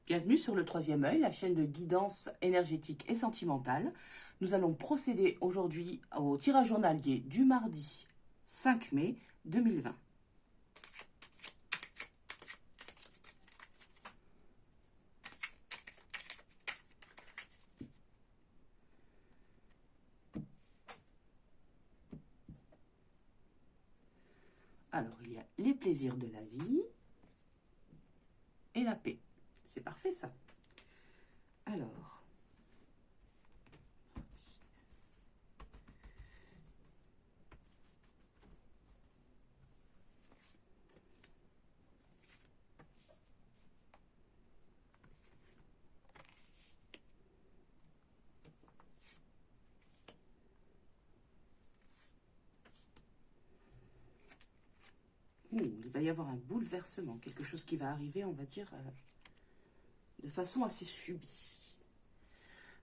Bienvenue sur le troisième œil, la chaîne de guidance énergétique et sentimentale. Nous allons procéder aujourd'hui au tirage journalier du mardi 5 mai 2020. Alors, il y a les plaisirs de la vie et la paix. C'est parfait ça. Alors, il va y avoir un bouleversement, quelque chose qui va arriver, on va dire, de façon assez subie.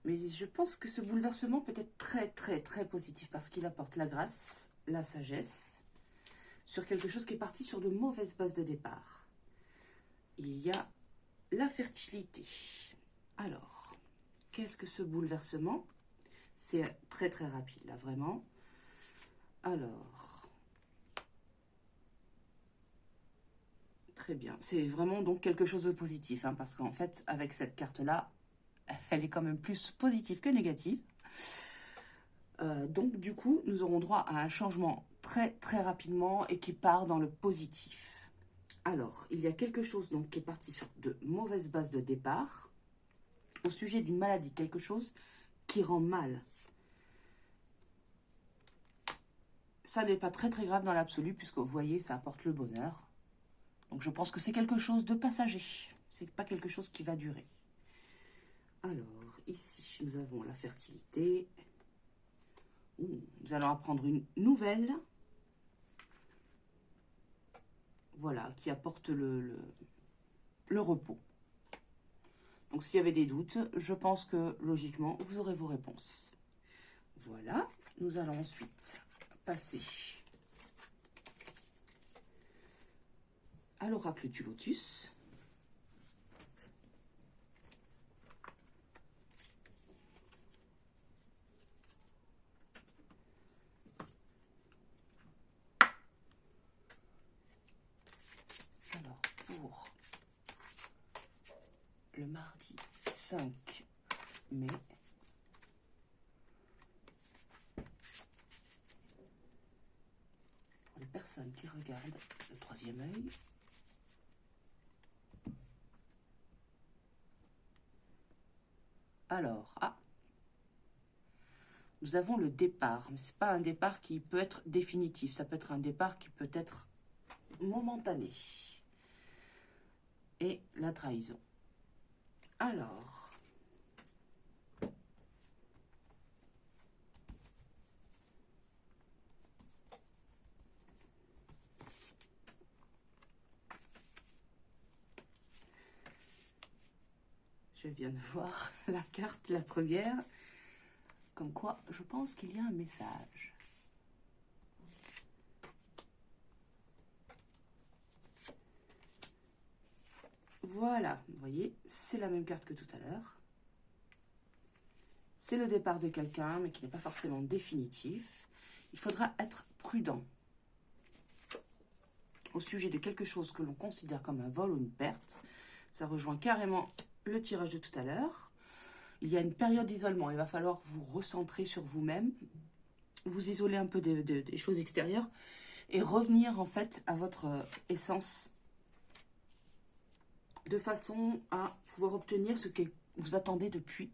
Mais je pense que ce bouleversement peut être très positif parce qu'il apporte la grâce, la sagesse, sur quelque chose qui est parti sur de mauvaises bases de départ. Il y a la fertilité. Alors, qu'est-ce que ce bouleversement? C'est très rapide là, vraiment. Alors, très bien. C'est vraiment donc quelque chose de positif, hein, parce qu'en fait, avec cette carte-là, elle est quand même plus positive que négative. Donc, du coup, nous aurons droit à un changement très rapidement et qui part dans le positif. Alors, il y a quelque chose donc qui est parti sur de mauvaises bases de départ, au sujet d'une maladie, quelque chose qui rend mal. Ça n'est pas très grave dans l'absolu, puisque vous voyez, ça apporte le bonheur. Donc je pense que c'est quelque chose de passager. C'est pas quelque chose qui va durer. Alors, ici, nous avons la fertilité. Nous allons apprendre une nouvelle. Voilà, qui apporte le repos. Donc s'il y avait des doutes, je pense que logiquement, vous aurez vos réponses. Voilà, nous allons ensuite passer à l'oracle du lotus. Alors, pour le mardi 5 mai, pour les personnes qui regardent le troisième œil, alors, nous avons le départ, mais ce n'est pas un départ qui peut être définitif, ça peut être un départ qui peut être momentané. Et la trahison. Alors, je viens de voir la carte, la première, comme quoi je pense qu'il y a un message. Voilà, vous voyez, c'est la même carte que tout à l'heure. C'est le départ de quelqu'un, mais qui n'est pas forcément définitif. Il faudra être prudent au sujet de quelque chose que l'on considère comme un vol ou une perte. Ça rejoint carrément le tirage de tout à l'heure. Il y a une période d'isolement. Il va falloir vous recentrer sur vous-même, vous isoler un peu des choses extérieures et revenir en fait à votre essence de façon à pouvoir obtenir ce que vous attendez depuis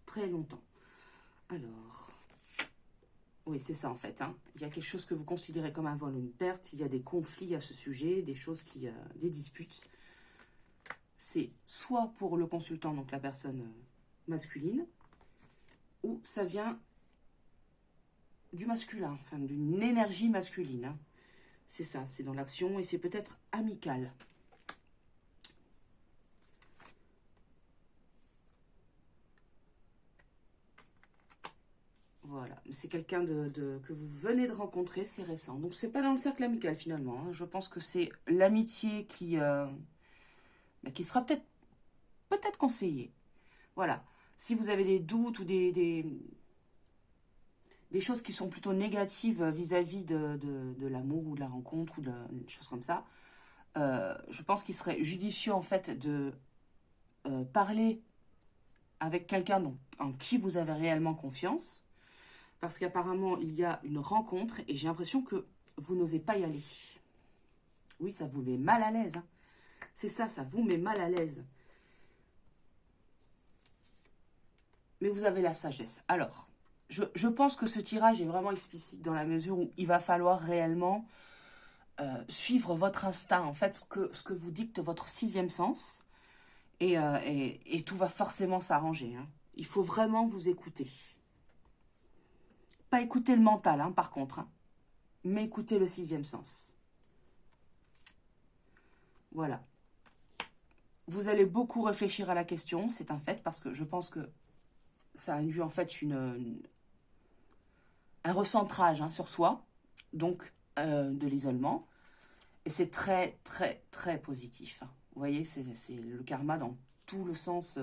très longtemps. Alors, oui, c'est ça en fait. Il y a quelque chose que vous considérez comme un vol ou une perte. Il y a des conflits à ce sujet, des choses des disputes. C'est soit pour le consultant, donc la personne masculine, ou ça vient du masculin, enfin d'une énergie masculine. C'est ça, c'est dans l'action et c'est peut-être amical. Voilà, c'est quelqu'un que vous venez de rencontrer, c'est récent. Donc c'est pas dans le cercle amical finalement. Je pense que c'est l'amitié qui sera peut-être peut-être conseiller. Voilà. Si vous avez des doutes ou des choses qui sont plutôt négatives vis-à-vis de l'amour ou de la rencontre ou des choses comme ça, je pense qu'il serait judicieux en fait de parler avec quelqu'un en qui vous avez réellement confiance, parce qu'apparemment il y a une rencontre et j'ai l'impression que vous n'osez pas y aller. Oui, ça vous met mal à l'aise. Hein. C'est ça, ça vous met mal à l'aise. Mais vous avez la sagesse. Alors, je pense que ce tirage est vraiment explicite dans la mesure où il va falloir réellement suivre votre instinct, en fait, ce que vous dicte votre sixième sens. Et tout va forcément s'arranger. Hein. Il faut vraiment vous écouter. Pas écouter le mental, hein, par contre, hein, mais écouter le sixième sens. Voilà. Vous allez beaucoup réfléchir à la question, c'est un fait, parce que je pense que ça induit en fait un recentrage hein, sur soi, donc de l'isolement. Et c'est très, très, très positif. Hein. Vous voyez, c'est le karma dans tout le sens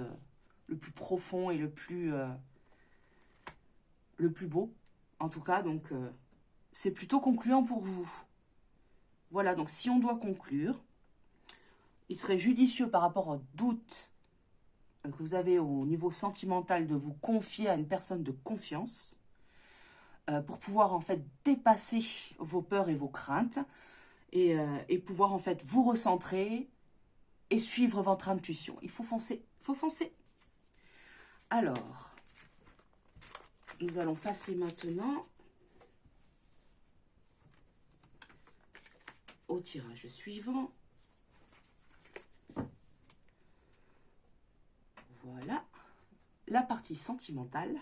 le plus profond et le plus beau, en tout cas. Donc, c'est plutôt concluant pour vous. Voilà, donc si on doit conclure, il serait judicieux par rapport aux doutes que vous avez au niveau sentimental de vous confier à une personne de confiance pour pouvoir en fait dépasser vos peurs et vos craintes et pouvoir en fait vous recentrer et suivre votre intuition. Il faut foncer, il faut foncer. Alors, nous allons passer maintenant au tirage suivant. Voilà, la partie sentimentale,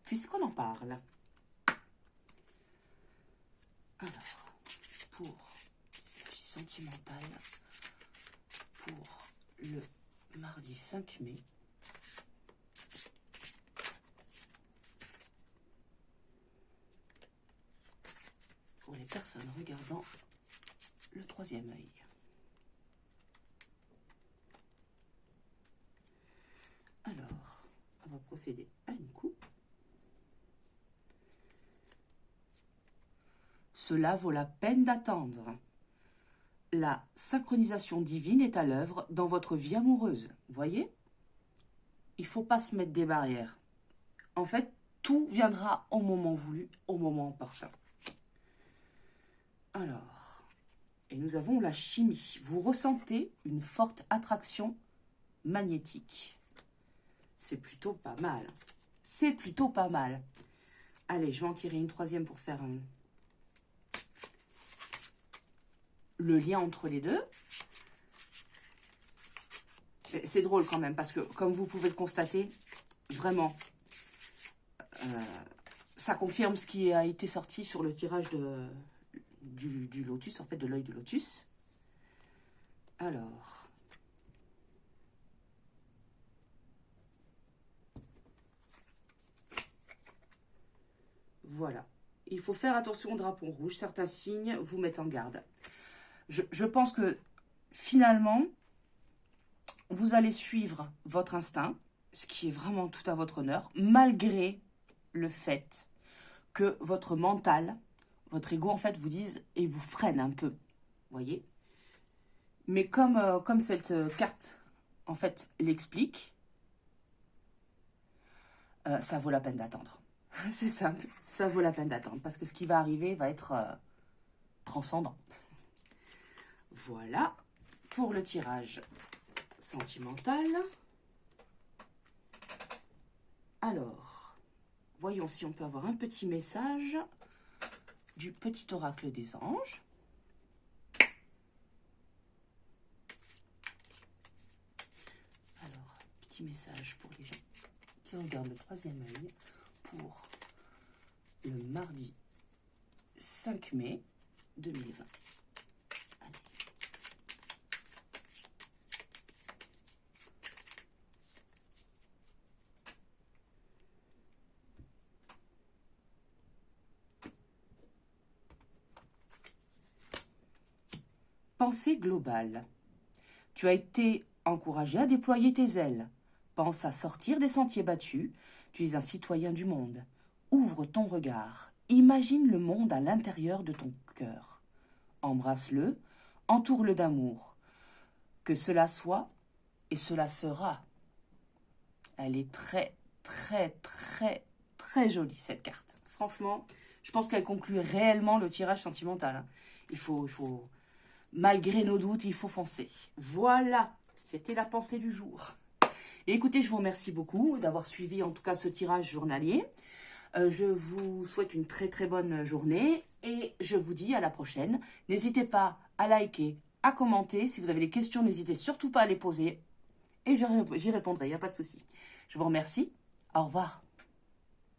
puisqu'on en parle. Alors, pour la partie sentimentale, pour le mardi 5 mai, pour les personnes regardant le troisième œil. Alors, on va procéder à une coupe. Cela vaut la peine d'attendre. La synchronisation divine est à l'œuvre dans votre vie amoureuse. Vous voyez? Il ne faut pas se mettre des barrières. En fait, tout viendra au moment voulu, au moment opportun. Alors, et nous avons la chimie. Vous ressentez une forte attraction magnétique. C'est plutôt pas mal. C'est plutôt pas mal. Allez, je vais en tirer une troisième pour faire le lien entre les deux. C'est drôle quand même, parce que comme vous pouvez le constater, vraiment, ça confirme ce qui a été sorti sur le tirage du lotus, en fait, de l'œil de lotus. Alors, voilà. Il faut faire attention au drapeau rouge. Certains signes vous mettent en garde. Je pense que finalement, vous allez suivre votre instinct, ce qui est vraiment tout à votre honneur, malgré le fait que votre mental, votre ego, en fait, vous dise et vous freine un peu. Vous voyez? Mais comme cette carte, en fait, l'explique, ça vaut la peine d'attendre. C'est simple, ça vaut la peine d'attendre, parce que ce qui va arriver va être transcendant. Voilà pour le tirage sentimental. Alors, voyons si on peut avoir un petit message du petit oracle des anges. Alors, petit message pour les gens qui regardent le troisième œil pour le mardi 5 mai 2020. Allez. Pensée globale. Tu as été encouragé à déployer tes ailes. Pense à sortir des sentiers battus. Tu es un citoyen du monde. Ouvre ton regard. Imagine le monde à l'intérieur de ton cœur. Embrasse-le, entoure-le d'amour. Que cela soit et cela sera. Elle est très, très, très, très jolie, cette carte. Franchement, je pense qu'elle conclut réellement le tirage sentimental. Hein. Il faut, malgré nos doutes, il faut foncer. Voilà, c'était la pensée du jour. Et écoutez, je vous remercie beaucoup d'avoir suivi en tout cas ce tirage journalier. Je vous souhaite une très très bonne journée et je vous dis à la prochaine. N'hésitez pas à liker, à commenter. Si vous avez des questions, n'hésitez surtout pas à les poser et j'y répondrai, il n'y a pas de souci. Je vous remercie. Au revoir.